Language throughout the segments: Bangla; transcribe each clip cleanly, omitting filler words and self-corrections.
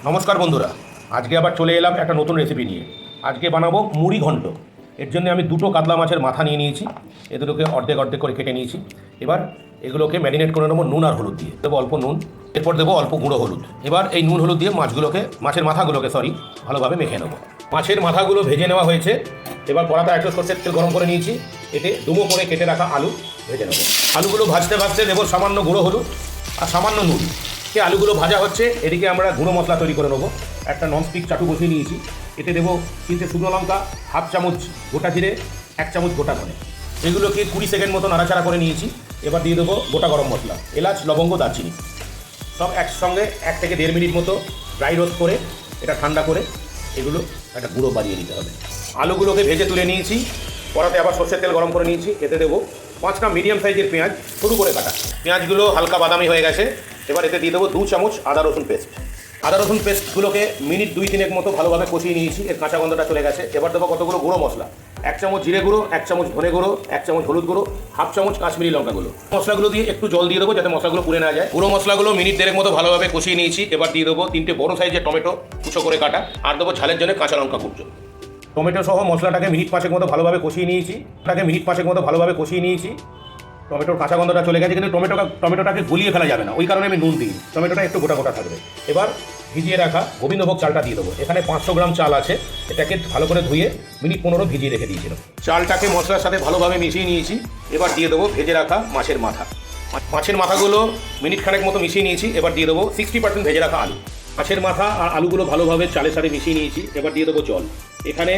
নমস্কার বন্ধুরা, আজকে আবার চলে এলাম একটা নতুন রেসিপি নিয়ে। আজকে বানাবো মুড়ি ঘন্ট। এর জন্য আমি দুটো কাতলা মাছের মাথা নিয়ে নিয়েছি, এ দুটোকে অর্ধেক অর্ধেক করে কেটে নিয়েছি। এবার এগুলোকে ম্যারিনেট করে নেবো নুন আর হলুদ দিয়ে। দেবো অল্প নুন, এরপর দেবো অল্প গুঁড়ো হলুদ। এবার এই নুন হলুদ দিয়ে মাছের মাথাগুলোকে ভালোভাবে মেখে নেবো। মাছের মাথাগুলো ভেজে নেওয়া হয়েছে। এবার কড়াতে একটু সরষের তেল গরম করে নিয়েছি, এতে ডুমো করে কেটে রাখা আলু ভেজে নেবো। আলুগুলো ভাজতে ভাজতে দেবো সামান্য গুঁড়ো হলুদ আর সামান্য নুন। আলুগুলো ভাজা হচ্ছে, এদিকে আমরা গুঁড়ো মশলা তৈরি করে নেবো। একটা ননস্টিক চাটু বসিয়ে নিয়েছি, এতে দেবো 3টে শুকনো লঙ্কা, হাফ চামচ গোটা জিরে, 1 চামচ গোটা ধনে। এগুলোকে 20 সেকেন্ড মতো নাড়াচাড়া করে নিয়েছি। এবার দিয়ে দেবো গোটা গরম মশলা, এলাচ, লবঙ্গ, দারচিনি, সব একসঙ্গে 1 থেকে 1.5 মিনিট মতো ড্রাই রোস্ট করে এটা ঠান্ডা করে এগুলো একটা গুঁড়ো বানিয়ে নিতে হবে। আলুগুলোকে ভেজে তুলে নিয়েছি, কড়াতে আবার সরষের তেল গরম করে নিয়েছি। এতে দেবো 5টা মিডিয়াম সাইজের পেঁয়াজ সরু করে কাটা। পেঁয়াজগুলো হালকা বাদামি হয়ে গেছে। এবার এতে দিয়ে দেবো 2 চামচ আদা রসুন পেস্ট। আদা রসুন পেস্টগুলোকে মিনিট 2-3 মতো ভালোভাবে কষিয়ে নিয়েছি, এর কাঁচা গন্ধটা চলে গেছে। এবার দেবো কতগুলো গুঁড়ো মশলা, 1 চামচ জিরে গুঁড়ো, 1 চামচ ধনে গুঁড়ো, 1 চামচ হলুদ গুঁড়ো, হাফ চামচ কাশ্মীরি লঙ্কা গুঁড়ো। মশলাগুলো দিয়ে একটু জল দিয়ে দেবো যাতে মশলাগুলো পুড়ে না যায়। গুঁড়ো মশলাগুলো মিনিট 1.5 মতো ভালোভাবে কষিয়ে নিয়েছি। এবার দিয়ে দেবো 3টে বড় সাইজের টমেটো কুচো করে কাটা, আর দেবো ঝালের জন্য কাঁচা লঙ্কা কুচো। টমেটো সহ মশলাটাকে মিনিট 5 মতো ভালোভাবে কষিয়ে নিয়েছি। টমেটোর কাঁচা গন্ধটা চলে গেছে, কিন্তু টমেটোটাকে গুলিয়ে ফেলা যাবে না, ওই কারণে আমি নুন দিই। টমেটোটা একটু গোটা গোটা থাকবে। এবার ভিজিয়ে রাখা গোবিন্দভোগ চালটা দিয়ে দেবো। এখানে 500 গ্রাম চাল আছে, এটাকে ভালো করে ধুয়ে মিনিট 15 ভিজিয়ে রেখে দিয়েছিলাম। চালটাকে মশলার সাথে ভালোভাবে মিশিয়ে নিয়েছি। এবার দিয়ে দেবো ভেজে রাখা মাছের মাথাগুলো মিনিট খানেক মতো মিশিয়ে নিয়েছি। এবার দিয়ে দেবো 60% ভেজে রাখা আলু। মাছের মাথা আর আলুগুলো ভালোভাবে চালের সাথে মিশিয়ে নিয়েছি। এবার দিয়ে দেবো জল। এখানে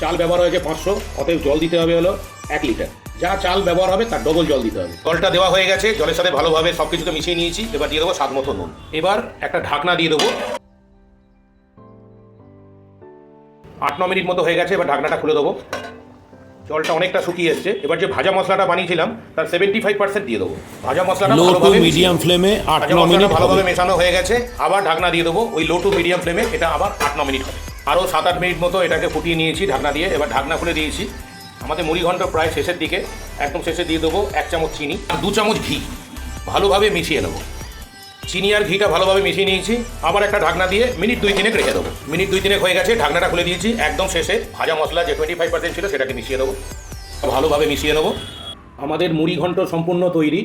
চাল ব্যবহার হয়েছে 500, অতএব জল দিতে হবে হলো 1 লিটার। যা চাল ব্যবহার হবে তার ডবল জল দিতে হবে। জলটা দেওয়া হয়ে গেছে, জলের সাথে ভালোভাবে সব কিছুকে মিশিয়ে নিয়েছি। এবার দিয়ে দেবো স্বাদ মতো নুন। এবার একটা ঢাকনা দিয়ে দেবো। 8-9 মিনিট মতো হয়ে গেছে, এবার ঢাকনাটা খুলে দেবো। জলটা অনেকটা শুকিয়ে এসছে। এবার যে ভাজা মশলাটা বানিয়েছিলাম তার 75% দিয়ে দেবো। ভাজা মশলাটা মিডিয়াম ফ্লেমে 8-9 মিনিট ভালোভাবে মেশানো হয়ে গেছে। আবার ঢাকনা দিয়ে দেবো ওই লো টু মিডিয়াম ফ্লেমে, এটা আবার 8-9 মিনিট হবে। আরও 7-8 মিনিট মতো এটাকে ফুটিয়ে নিয়েছি ঢাকনা দিয়ে। এবার ঢাকনা খুলে দিয়েছি। আমাদের মুড়ি ঘন্ট প্রায় শেষের দিকে, একদম শেষে দিয়ে দেবো 1 চামচ চিনি আর 2 চামচ ঘি। ভালোভাবে মিশিয়ে নেবো। চিনি আর ঘিটা ভালোভাবে মিশিয়ে নিয়েছি। আবার একটা ঢাকনা দিয়ে মিনিট 2-3 রেখে দেবো। মিনিট 2-3 হয়ে গেছে, ঢাকনাটা খুলে দিয়েছি। একদম শেষে ভাজা মশলা যে 25% ছিল সেটাকে মিশিয়ে দেবো। ভালোভাবে মিশিয়ে নেবো। আমাদের মুড়ি ঘন্ট সম্পূর্ণ তৈরি।